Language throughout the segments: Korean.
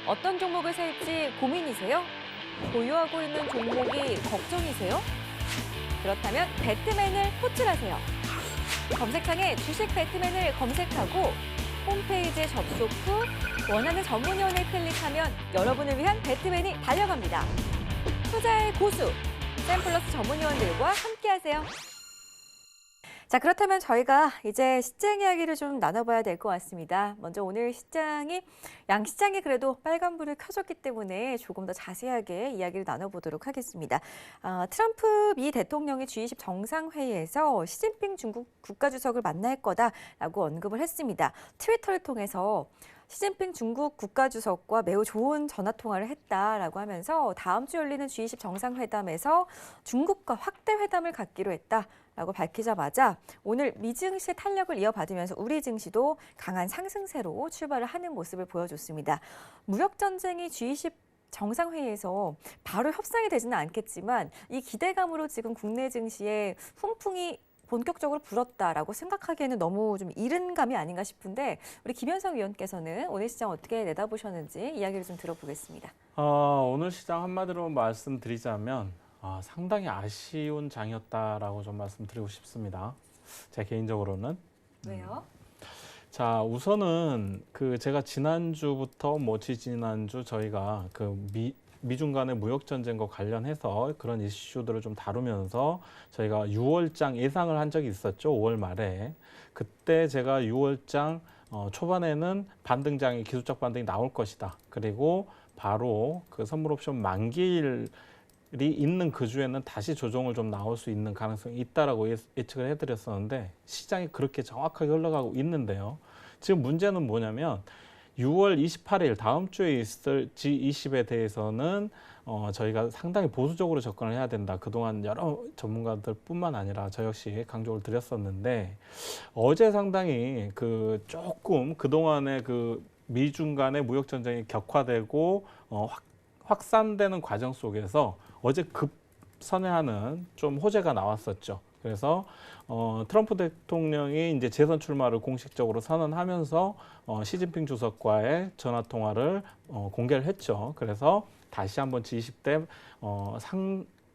어떤 종목을 살지 고민이세요? 보유하고 있는 종목이 걱정이세요? 그렇다면 배트맨을 호출하세요. 검색창에 주식 배트맨을 검색하고 홈페이지에 접속 후 원하는 전문위원을 클릭하면 여러분을 위한 배트맨이 달려갑니다. 투자의 고수, 샘플러스 전문위원들과 함께하세요. 자, 그렇다면 저희가 이제 시장 이야기를 좀 나눠봐야 될 것 같습니다. 먼저 오늘 양시장이 그래도 빨간불을 켜줬기 때문에 조금 더 자세하게 이야기를 나눠보도록 하겠습니다. 트럼프 미 대통령이 G20 정상회의에서 시진핑 중국 국가주석을 만날 거다라고 언급을 했습니다. 트위터를 통해서 시진핑 중국 국가주석과 매우 좋은 전화통화를 했다라고 하면서 다음 주 열리는 G20 정상회담에서 중국과 확대 회담을 갖기로 했다라고 밝히자마자 오늘 미 증시 탄력을 이어받으면서 우리 증시도 강한 상승세로 출발을 하는 모습을 보여줬습니다. 무역전쟁이 G20 정상회의에서 바로 협상이 되지는 않겠지만 이 기대감으로 지금 국내 증시에 훈풍이 본격적으로 불었다라고 생각하기에는 너무 좀 이른 감이 아닌가 싶은데 우리 김현석 위원께서는 오늘 시장 어떻게 내다보셨는지 이야기를 좀 들어보겠습니다. 오늘 시장 한마디로 말씀드리자면 상당히 아쉬운 장이었다라고 좀 말씀드리고 싶습니다. 제 개인적으로는. 왜요? 자, 우선은 제가 지난주부터 지지난주 저희가 미중 간의 무역 전쟁과 관련해서 그런 이슈들을 좀 다루면서 저희가 6월장 예상을 한 적이 있었죠. 5월 말에. 그때 제가 6월장 초반에는 반등장이 기술적 반등이 나올 것이다. 그리고 바로 그 선물 옵션 만기일이 있는 그 주에는 다시 조정을 좀 나올 수 있는 가능성이 있다라고 예측을 해드렸었는데 시장이 그렇게 정확하게 흘러가고 있는데요. 지금 문제는 뭐냐면 6월 28일 다음 주에 있을 G20에 대해서는 저희가 상당히 보수적으로 접근을 해야 된다. 그동안 여러 전문가들뿐만 아니라 저 역시 강조를 드렸었는데 어제 상당히 조금 그동안의 미중 간의 무역 전쟁이 격화되고 확산되는 과정 속에서 어제 급선회하는 좀 호재가 나왔었죠. 그래서 트럼프 대통령이 이제 재선 출마를 공식적으로 선언하면서 시진핑 주석과의 전화 통화를 공개를 했죠. 그래서 다시 한번 G20 때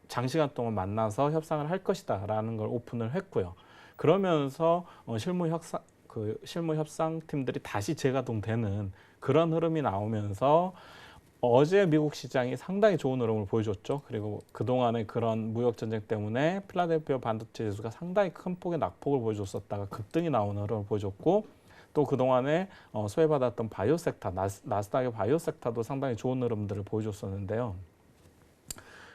장시간 동안 만나서 협상을 할 것이다라는 걸 오픈을 했고요. 그러면서 실무 협상 팀들이 다시 재가동되는 그런 흐름이 나오면서 어제 미국 시장이 상당히 좋은 흐름을 보여줬죠. 그리고 그동안의 그런 무역 전쟁 때문에 필라델피아 반도체 지수가 상당히 큰 폭의 낙폭을 보여줬었다가 급등이 나오는 흐름을 보여줬고 또 그동안에 소외받았던 바이오 섹터, 나스닥의 바이오 섹터도 상당히 좋은 흐름들을 보여줬었는데요.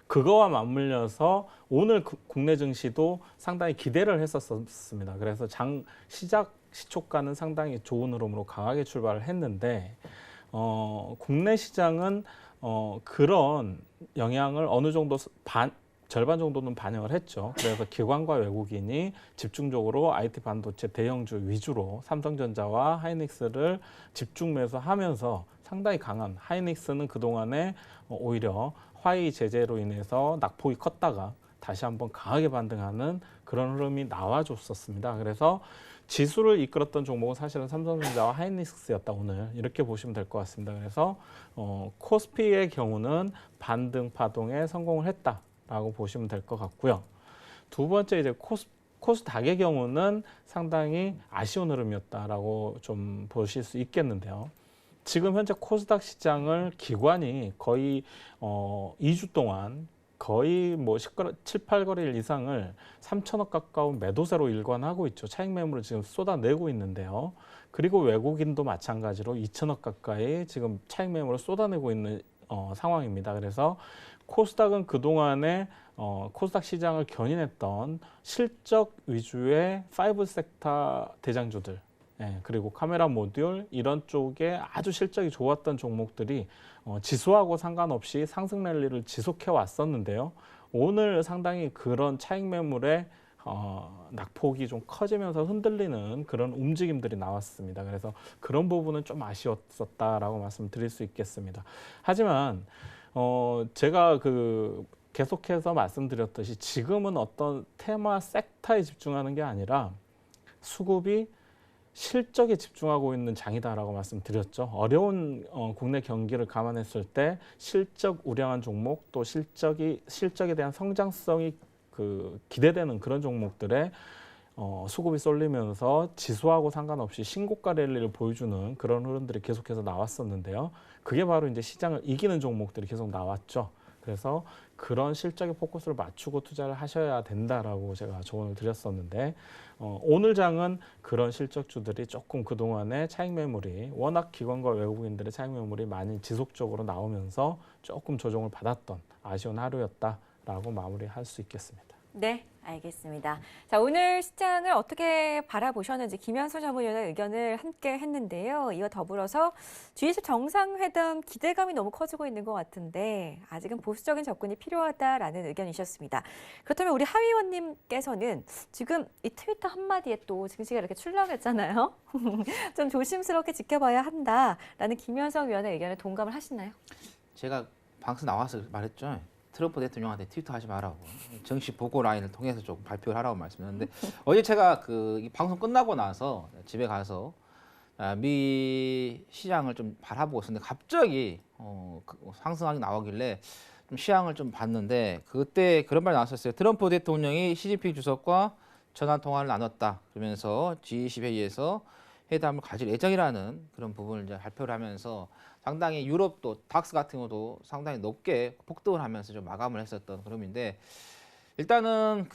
그거와 맞물려서 오늘 국내 증시도 상당히 기대를 했었습니다. 그래서 시작 시초가는 상당히 좋은 흐름으로 강하게 출발을 했는데 국내 시장은 그런 영향을 어느 정도 절반 정도는 반영을 했죠. 그래서 기관과 외국인이 집중적으로 IT 반도체 대형주 위주로 삼성전자와 하이닉스를 집중 매수하면서 상당히 강한 하이닉스는 그동안에 오히려 화웨이 제재로 인해서 낙폭이 컸다가 다시 한번 강하게 반등하는 그런 흐름이 나와줬었습니다. 그래서 지수를 이끌었던 종목은 사실은 삼성전자와 하이닉스였다 오늘 이렇게 보시면 될 것 같습니다. 그래서 코스피의 경우는 반등 파동에 성공을 했다라고 보시면 될 것 같고요. 두 번째 이제 코스닥의 경우는 상당히 아쉬운 흐름이었다라고 좀 보실 수 있겠는데요. 지금 현재 코스닥 시장을 기관이 거의 2주 동안 거의 7, 8거래일 이상을 3천억 가까운 매도세로 일관하고 있죠. 차익 매물을 지금 쏟아내고 있는데요. 그리고 외국인도 마찬가지로 2천억 가까이 지금 차익 매물을 쏟아내고 있는 상황입니다. 그래서 코스닥은 그동안에 코스닥 시장을 견인했던 실적 위주의 5섹터 대장주들 그리고 카메라 모듈 이런 쪽에 아주 실적이 좋았던 종목들이 지수하고 상관없이 상승 랠리를 지속해 왔었는데요. 오늘 상당히 그런 차익 매물의 낙폭이 좀 커지면서 흔들리는 그런 움직임들이 나왔습니다. 그래서 그런 부분은 좀 아쉬웠었다라고 말씀드릴 수 있겠습니다. 하지만 제가 계속해서 말씀드렸듯이 지금은 어떤 테마 섹터에 집중하는 게 아니라 수급이 실적에 집중하고 있는 장이다라고 말씀드렸죠. 어려운 국내 경기를 감안했을 때 실적 우량한 종목 또 실적에 대한 성장성이 기대되는 그런 종목들에 수급이 쏠리면서 지수하고 상관없이 신고가 랠리를 보여주는 그런 흐름들이 계속해서 나왔었는데요. 그게 바로 이제 시장을 이기는 종목들이 계속 나왔죠. 그래서 그런 실적에 포커스를 맞추고 투자를 하셔야 된다라고 제가 조언을 드렸었는데 오늘 장은 그런 실적주들이 조금 그동안에 차익 매물이 워낙 기관과 외국인들의 차익 매물이 많이 지속적으로 나오면서 조금 조정을 받았던 아쉬운 하루였다라고 마무리할 수 있겠습니다. 네, 알겠습니다. 자, 오늘 시장을 어떻게 바라보셨는지 김현수 전문위원의 의견을 함께 했는데요. 이와 더불어서 G20 정상회담 기대감이 너무 커지고 있는 것 같은데 아직은 보수적인 접근이 필요하다라는 의견이셨습니다. 그렇다면 우리 하 의원님께서는 지금 이 트위터 한마디에 또 증시가 이렇게 출렁했잖아요. 좀 조심스럽게 지켜봐야 한다라는 김현석 위원의 의견에 동감을 하시나요? 제가 방송 나와서 말했죠. 트럼프 대통령한테 트위터 하지 말라고 정시 보고 라인을 통해서 조금 발표를 하라고 말씀드렸는데 어제 제가 이 방송 끝나고 나서 집에 가서 미 시장을 좀 바라보고 있었는데 갑자기 상승하게 나오길래 좀 시향을 좀 봤는데 그때 그런 말 나왔었어요. 트럼프 대통령이 시진핑 주석과 전화 통화를 나눴다. 그러면서 G20 회의에서 회담을 가질 예정이라는 그런 부분을 이제 발표를 하면서 상당히 유럽도 닥스 같은 것도 상당히 높게 폭등을 하면서 좀 마감을 했었던 그림인데 일단은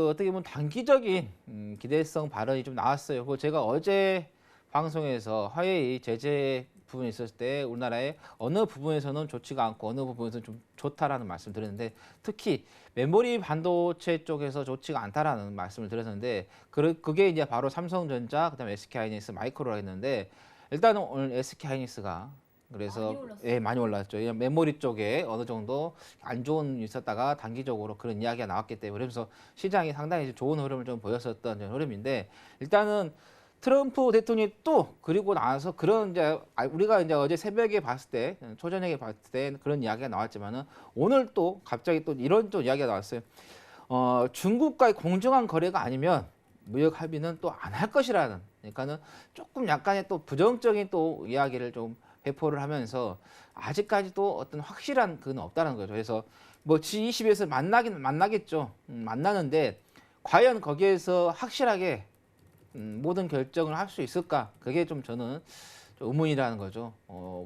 어떻게 보면 단기적인 기대성 발언이 좀 나왔어요. 그 제가 어제 방송에서 화웨이 제재 부분이 있었을 때 우리나라의 어느 부분에서는 좋지가 않고 어느 부분에서는 좀 좋다라는 말씀을 드렸는데 특히 메모리 반도체 쪽에서 좋지가 않다라는 말씀을 드렸는데 그게 이제 바로 삼성전자, 그다음에 SK하이닉스, 마이크로라 했는데 일단은 오늘 SK하이닉스가 그래서 많이 올랐죠. 메모리 쪽에 어느 정도 안 좋은 일이 있었다가 단기적으로 그런 이야기가 나왔기 때문에 그래서 시장이 상당히 좋은 흐름을 좀 보였었던 흐름인데 일단은 트럼프 대통령이 또 그리고 나서 그런 이제 우리가 이제 어제 새벽에 봤을 때 초저녁에 봤을 때 그런 이야기가 나왔지만은 오늘 또 갑자기 또 이런 또 이야기가 나왔어요. 중국과의 공정한 거래가 아니면 무역 합의는 또 안 할 것이라는 그러니까는 조금 약간의 또 부정적인 또 이야기를 좀 배포를 하면서 아직까지도 어떤 확실한 그건 없다는 거죠. 그래서 뭐 G20에서 만나겠죠. 만나는데 과연 거기에서 확실하게 모든 결정을 할 수 있을까? 그게 좀 저는 좀 의문이라는 거죠.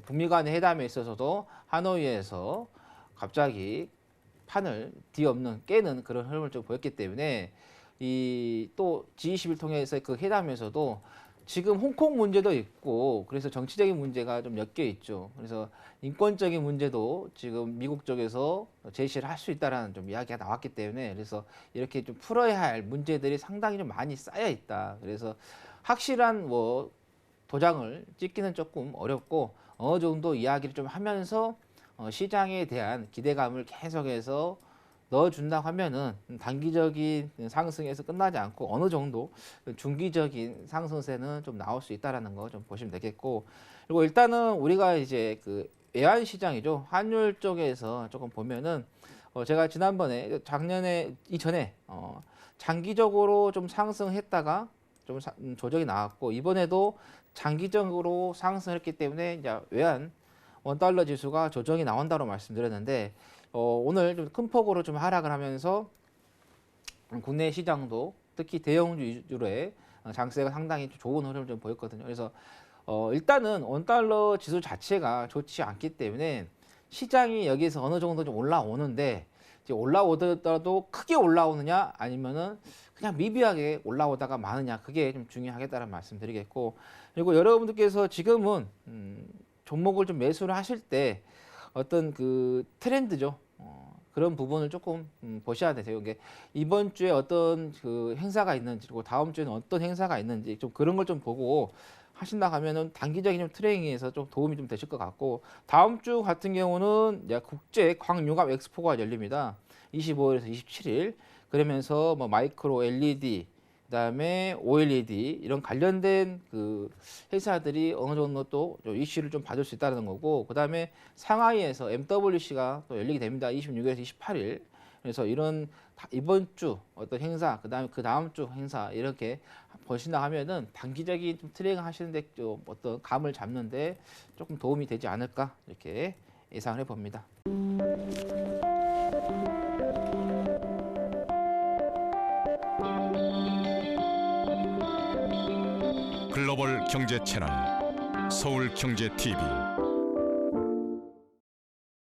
북미 간의 회담에 있어서도 하노이에서 갑자기 판을 뒤엎는 깨는 그런 흐름을 좀 보였기 때문에 이 또 G20을 통해서 그 회담에서도 지금 홍콩 문제도 있고 그래서 정치적인 문제가 좀 엮여 있죠. 그래서 인권적인 문제도 지금 미국 쪽에서 제시를 할 수 있다라는 좀 이야기가 나왔기 때문에 그래서 이렇게 좀 풀어야 할 문제들이 상당히 좀 많이 쌓여 있다. 그래서 확실한 뭐 도장을 찍기는 조금 어렵고 어느 정도 이야기를 좀 하면서 시장에 대한 기대감을 계속해서 넣어준다고 하면은 단기적인 상승에서 끝나지 않고 어느 정도 중기적인 상승세는 좀 나올 수 있다라는 거 좀 보시면 되겠고 그리고 일단은 우리가 이제 외환 시장이죠. 환율 쪽에서 조금 보면은 제가 지난번에 이전에 장기적으로 좀 상승했다가 좀 조정이 나왔고 이번에도 장기적으로 상승했기 때문에 이제 외환 원달러 지수가 조정이 나온다고 말씀드렸는데 오늘 좀 큰 폭으로 좀 하락을 하면서 국내 시장도 특히 대형주 위주로의 장세가 상당히 좋은 흐름을 좀 보였거든요. 그래서 일단은 원달러 지수 자체가 좋지 않기 때문에 시장이 여기서 어느 정도 좀 올라오는데 이제 올라오더라도 크게 올라오느냐 아니면은 그냥 미비하게 올라오다가 마느냐 그게 좀 중요하겠다는 말씀드리겠고 그리고 여러분들께서 지금은 종목을 좀 매수를 하실 때 어떤 트렌드죠. 그런 부분을 조금 보셔야 되세요. 이게 이번 주에 어떤 행사가 있는지 그리고 다음 주에는 어떤 행사가 있는지 좀 그런 걸 좀 보고 하신다 하면은 단기적인 좀 트레이닝에서 좀 도움이 좀 되실 것 같고 다음 주 같은 경우는 국제 광융합 엑스포가 열립니다. 25일에서 27일 그러면서 뭐 마이크로 LED 그다음에 OLED 이런 관련된 회사들이 어느 정도 또 이슈를 좀 받을 수 있다는 거고 그다음에 상하이에서 MWC가 또 열리게 됩니다. 26일에서 28일 그래서 이런 이번 주 어떤 행사, 그다음에 그 다음 주 행사 이렇게 보신다 하면은 단기적인 좀 트레이닝 하시는데 좀 어떤 감을 잡는데 조금 도움이 되지 않을까 이렇게 예상을 해봅니다. 글로벌 경제 채널 서울경제TV